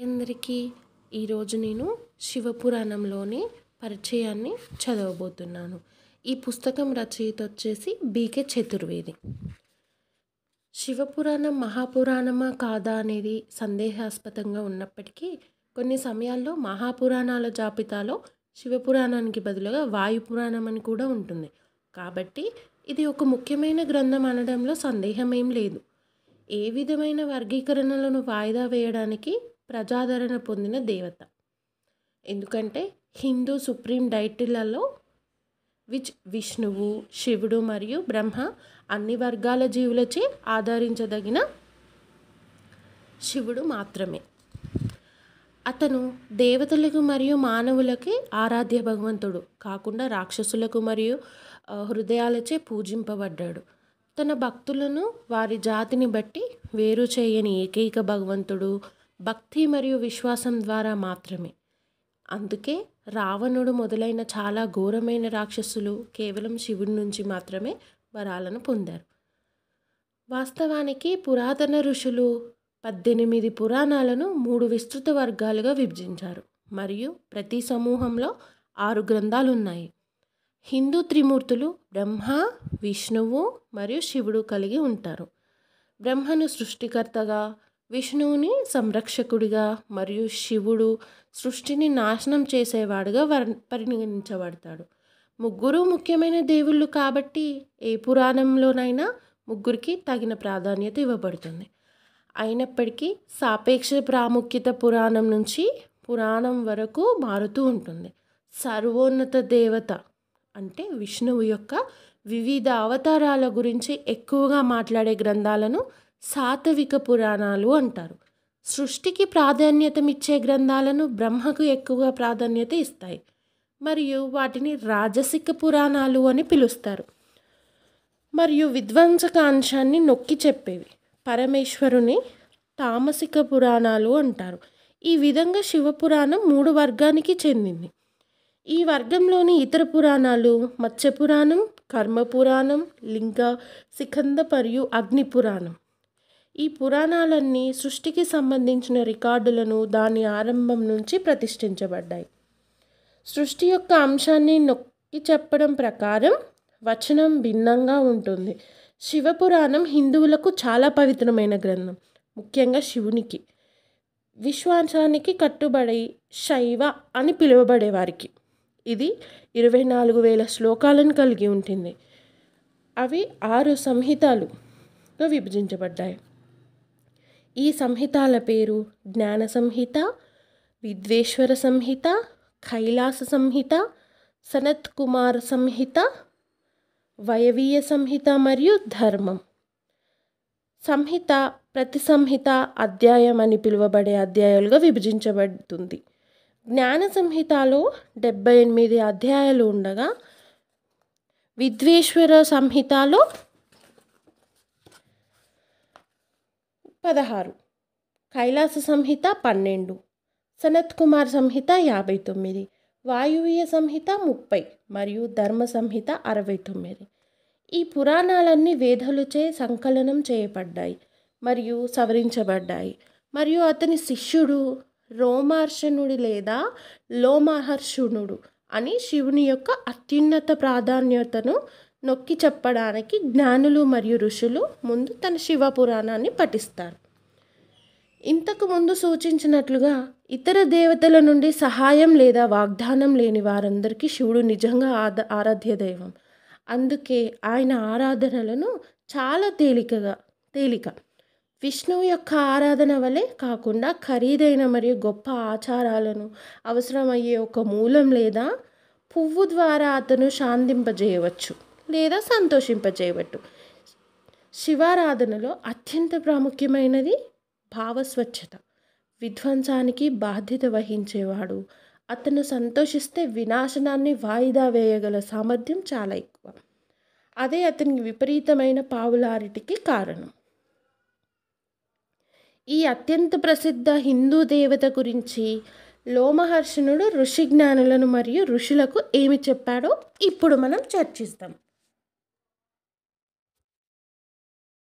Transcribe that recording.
అందరికీ ఈరోజు నేను శివపురాణంలోని పరిచయాన్ని చదవబోతున్నాను. ఈ పుస్తకం రచయిత వచ్చేసి బీకే చతుర్వేది. శివపురాణం మహాపురాణమా కాదా అనేది సందేహాస్పదంగా ఉన్నప్పటికీ కొన్ని సమయాల్లో మహాపురాణాల జాబితాలో శివపురాణానికి బదులుగా వాయుపురాణం అని కూడా ఉంటుంది. కాబట్టి ఇది ఒక ముఖ్యమైన గ్రంథం అనడంలో సందేహమేం లేదు. ఏ విధమైన వర్గీకరణలను వాయిదా వేయడానికి ప్రజాదరణ పొందిన దేవత. ఎందుకంటే హిందూ సుప్రీం డైటీలలో విష్ణువు, శివుడు మరియు బ్రహ్మ అన్ని వర్గాల జీవులచే ఆదరించదగిన శివుడు మాత్రమే. అతను దేవతలకు మరియు మానవులకి ఆరాధ్య భగవంతుడు కాకుండా రాక్షసులకు మరియు హృదయాలచే పూజింపబడ్డాడు. తన భక్తులను వారి జాతిని బట్టి వేరు చేయని ఏకైక భగవంతుడు భక్తి మరియు విశ్వాసం ద్వారా మాత్రమే. అందుకే రావణుడు మొదలైన చాలా ఘోరమైన రాక్షసులు కేవలం శివుడి నుంచి మాత్రమే వరాలను పొందారు. వాస్తవానికి పురాతన ఋషులు 18 పురాణాలను 3 విస్తృత వర్గాలుగా విభజించారు మరియు ప్రతి సమూహంలో 6 గ్రంథాలు ఉన్నాయి. హిందూ త్రిమూర్తులు బ్రహ్మ, విష్ణువు మరియు శివుడు కలిగి ఉంటారు. బ్రహ్మను సృష్టికర్తగా, విష్ణువుని సంరక్షకుడిగా మరియు శివుడు సృష్టిని నాశనం చేసేవాడుగా పరిగణించబడతాడు. ముగ్గురు ముఖ్యమైన దేవుళ్ళు కాబట్టి ఏ పురాణంలోనైనా ముగ్గురికి తగిన ప్రాధాన్యత ఇవ్వబడుతుంది. అయినప్పటికీ సాపేక్ష ప్రాముఖ్యత పురాణం నుంచి పురాణం వరకు మారుతూ ఉంటుంది. సర్వోన్నత దేవత అంటే విష్ణువు యొక్క వివిధ అవతారాల గురించి ఎక్కువగా మాట్లాడే గ్రంథాలను సాత్విక పురాణాలు అంటారు. సృష్టికి ప్రాధాన్యతనిచ్చే గ్రంథాలను బ్రహ్మకు ఎక్కువగా ప్రాధాన్యత ఇస్తాయి మరియు వాటిని రాజసిక పురాణాలు అని పిలుస్తారు. మరియు విధ్వంసక అంశాన్ని నొక్కి చెప్పేవి పరమేశ్వరుని తామసిక పురాణాలు అంటారు. ఈ విధంగా శివపురాణం 3 వర్గానికి చెందింది. ఈ వర్గంలోని ఇతర పురాణాలు మత్స్యపురాణం, కర్మపురాణం, లింగ, సికంద మరియు అగ్ని పురాణం. ఈ పురాణాలన్నీ సృష్టికి సంబంధించిన రికార్డులను దాని ఆరంభం నుంచి ప్రతిష్ఠించబడ్డాయి. సృష్టి యొక్క అంశాన్ని నొక్కి చెప్పడం ప్రకారం వచనం భిన్నంగా ఉంటుంది. శివపురాణం హిందువులకు చాలా పవిత్రమైన గ్రంథం, ముఖ్యంగా శివునికి విశ్వాసానికి కట్టుబడి శైవ అని పిలువబడేవారికి. ఇది 24,000 శ్లోకాలను కలిగి ఉంటుంది. అవి 6 సంహితలుగా విభజించబడ్డాయి. ఈ సంహితాల పేరు జ్ఞాన సంహిత, విద్వేశ్వర సంహిత, కైలాస సంహిత, సనత్ కుమార సంహిత, వయవీయ సంహిత మరియు ధర్మం సంహిత. ప్రతి సంహిత అధ్యాయం అని పిలువబడే అధ్యాయాలుగా విభజించబడుతుంది. జ్ఞాన సంహితలో 78 అధ్యాయాలు ఉండగా విద్వేశ్వర సంహితలో 16, కైలాస సంహిత 12, సనత్ కుమార్ సంహిత 59, వాయువ్య సంహిత 30 మరియు ధర్మ సంహిత 69. ఈ పురాణాలన్నీ వేదాలచే సంకలనం చేయబడ్డాయి మరియు సవరించబడ్డాయి మరియు అతని శిష్యుడు రోమహర్షణుడు లేదా లోమహర్షణుడు అని శివుని యొక్క అత్యున్నత ప్రాధాన్యతను నొక్కి చెప్పడానికి జ్ఞానులు మరియు ఋషులు ముందు తన శివ పురాణాన్ని పఠిస్తారు. ఇంతకు ముందు సూచించినట్లుగా ఇతర దేవతల నుండి సహాయం లేదా వాగ్దానం లేని వారందరికీ శివుడు నిజంగా ఆరాధ్య దైవం. అందుకే ఆయన ఆరాధనలను చాలా తేలిక విష్ణువు యొక్క ఆరాధన వలె కాకుండా ఖరీదైన మరియు గొప్ప ఆచారాలను అవసరమయ్యే ఒక మూలం లేదా పువ్వు ద్వారా అతను శాంతింపజేయవచ్చు లేదా సంతోషింపజేయవచ్చు. శివారాధనలో అత్యంత ప్రాముఖ్యమైనది భావస్వచ్ఛత. విధ్వంసానికి బాధ్యత వహించేవాడు. అతను సంతోషిస్తే వినాశనాన్ని వాయిదా వేయగల సామర్థ్యం చాలా ఎక్కువ. అదే అతనికి విపరీతమైన పావులారిటికి కారణం. ఈ అత్యంత ప్రసిద్ధ హిందూ దేవత గురించి లోమహర్షణుడు ఋషి జ్ఞానులను మరియు ఋషులకు ఏమి చెప్పాడో ఇప్పుడు మనం చర్చిస్తాం.